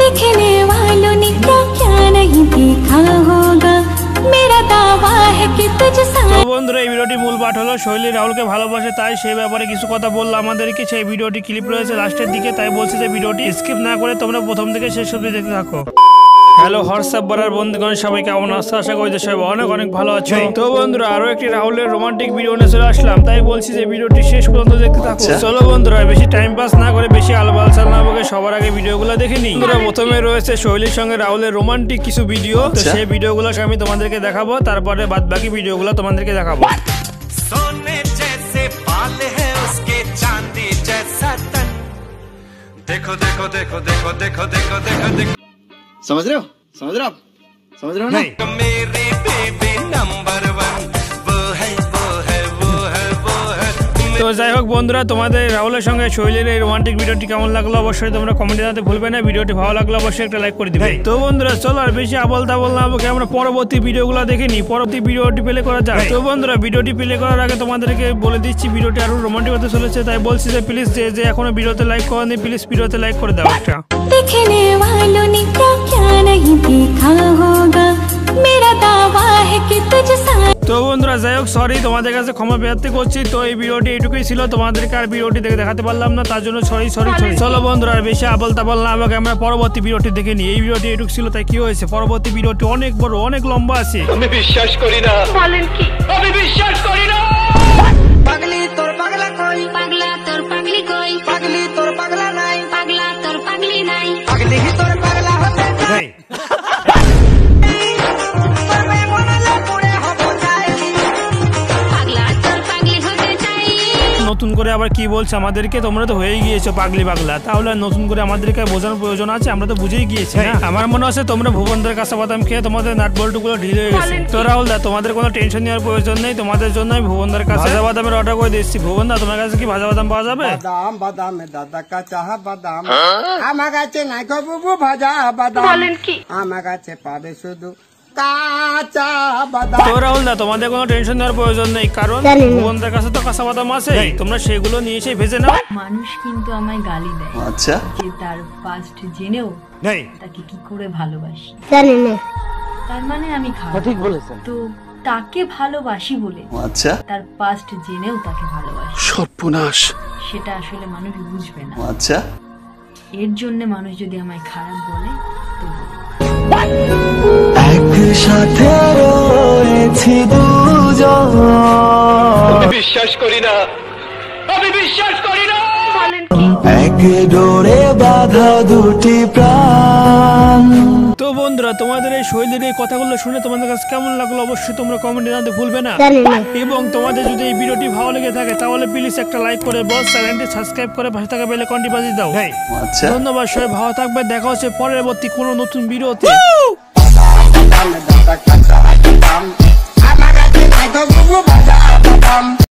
देखने वालों ने क्या क्या नहीं देखा होगा, मेरा दावा है कि तुझसे। তো বন্ধুরা এই ভিডিওটি মূল পাঠ হলো শৈলী রাহুলকে ভালোবাসে, তাই সেই ব্যাপারে কিছু কথা বললো আমাদেরকে। সেই ভিডিওটি ক্লিপ রয়েছে লাস্টের দিকে, তাই বলছি যে ভিডিওটি স্কিপ না করে তোমরা প্রথম থেকে শেষ অবধি দেখতে থাকো। হ্যালো হোয়াটসঅ্যাপ বলার বন্ধুগণ, সবাই কেমন আছো? আশা করি যে সবাই অনেক অনেক ভালো আছো। তো বন্ধুরা আরো একটি রাহুলের রোমান্টিক ভিডিও নিয়ে চলে আসলাম, তাই বলছি যে ভিডিওটি শেষ পর্যন্ত দেখতে থাকো। চলো বন্ধুরা বেশি টাইম পাস না করে, বেশি আলবালসাল না বকে সবার আগে ভিডিওগুলো দেখে নিই। বন্ধুরা প্রথমে রয়েছে শৈলীর সঙ্গে রাহুলের রোমান্টিক কিছু ভিডিও, তো সেই ভিডিওগুলো আমি তোমাদেরকে দেখাবো, তারপরে বাদ বাকি ভিডিওগুলো তোমাদেরকে দেখাবো। सोने जैसे बाल है उसके चांदी जैसा तन, देखो देखो देखो देखो देखो देखो देखो देखो, समझ रहे हो ना? मेरी बेबी नंबर 1 वो है वो है वो है वो है। তো যাই হোক বন্ধুরা, তোমাদের রাহুলের সঙ্গে শৈলীর এই রোমান্টিক ভিডিওটি কেমন লাগলো অবশ্যই তোমরা কমেন্টে জানাতে ভুলবে না। ভিডিওটি ভালো লাগলে অবশ্যই একটা লাইক করে দিবে। তো বন্ধুরা চলো আর বেশি আবল তাবল না বকে আমরা পরবর্তী ভিডিওগুলো দেখে নিই, পরবর্তী ভিডিওটি প্লে করা যাক। তো বন্ধুরা ভিডিওটি প্লে করার আগে তোমাদেরকে বলে দিচ্ছি ভিডিওটি আরো রোমান্টিক হতে চলেছে, তাই বলছি যে প্লিজ যে এখনো ভিডিওতে লাইক করেনি প্লিজ ভিডিওতে লাইক করে দাও একটা। देखने वालों ने क्या क्या नहीं देखा होगा, मेरा दावा है कि तुझसे। তো বন্ধুরা যাই হোক সরি, তোমাদের কাছে ক্ষমা প্রার্থী করছি। তো এই ভিডিওটি এইটুকুই ছিল, তোমাদেরকে আর ভিডিওটি দেখে দেখাতে পারলাম না, তার জন্য সরি। চলো বন্ধুরা আর বেশি আবল তাবল না আমাকে আমরা পরবর্তী ভিডিওটি দেখে নিই। এই ভিডিওটি এইটুকু ছিল, তাই কি হয়েছে পরবর্তী ভিডিওটি অনেক বড় অনেক লম্বা আছে। আমি বিশ্বাস করি না, বলেন কি? আমি বিশ্বাস করি না। পাগলি তোর পাগলা কই, পাগলা তোর পাগলি কই, পাগলি তোর পাগলা নাই, পাগলা তোর পাগলি নাই, পাগলি তোর পাগলা হতে চাই, তোর মনে পুরে হব চাই, পাগলা তোর পাগলি হতে চাই। নতুন করে আবার কি বলছে আমাদেরকে? তোমরা তো হয়েই গিয়েছো পাগলি পাগলা, তাহলে নতুন করে আমাদেরকে বোঝানোর প্রয়োজন আছে? আমরা তো বুঝেই গিয়েছি না? আমার মনে আছে তোমরা ভুবনদের কাঁচা বাদাম খেয়ে তোমাদের নাট বল্টুগুলো ঢিলে হয়ে গেছে। তো রাহুল দা তোমাদের কোনো টেনশন নেওয়ার প্রয়োজন নেই, তোমাদের জন্য আমি ভুবনদের কাছে ভাজা বাদামের অর্ডার করে দিচ্ছি। ভুবন দা তোমার কাছে কি ভাজা বাদাম পাওয়া যাবে? বাদাম বাদামে দাদা কাঁচা বাদাম, আমার কাছে নাই গো বুবু ভাজা বাদাম, বলেন কি? আমার কাছে পাবে শুধু কাঁচা বাদাম। তো রাহুল দা তোমাদের কোনো টেনশন নেওয়ার প্রয়োজন নেই, কারণ ভুবনদের কাছে তো কাঁচা বাদাম আছে, তোমরা সেগুলো নিয়ে এসে ভেজে নাও। মানুষ কিন্তু আমায় গালি দেয়, अच्छा যে তার পাস্ট জেনেও নেই তাকে কি করে ভালোবাসি। জানি না। তার মানে আমি খারাপ, ঠিক বলেছেন। তো তাকে ভালোবাসি বলে अच्छा তার পাস্ট জেনেও তাকে ভালোবাসি, সর্বনাশ সেটা আসলে মানুষ বুঝবে না। अच्छा এর জন্য মানুষ যদি আমায় খারাপ বলে তো বলুক। একসাথে রয়েছি দুজন, আমি বিশ্বাস করি না, আমি বিশ্বাস করি না। বলেন কি? এক ডোরে বাঁধা দুটি প্রাণ। তো বন্ধুরা তোমাদের এই শৈলীর এই কথাগুলো শুনে তোমাদের কাছে কেমন লাগলো অবশ্যই তোমরা কমেন্টে জানাতে ভুলবে না। এবং তোমাদের যদি এই ভিডিওটি ভালো লেগে থাকে তাহলে প্লিজ একটা লাইক করে বস, চ্যানেলটি সাবস্ক্রাইব করে পাশে থাকা বেল আইকনটি বাজিয়ে দাও। আচ্ছা ধন্যবাদ, সবাই ভালো থাকবে, দেখা হচ্ছে পরবর্তী কোনো নতুন ভিডিওতে। দাদা কাঁচা বাদাম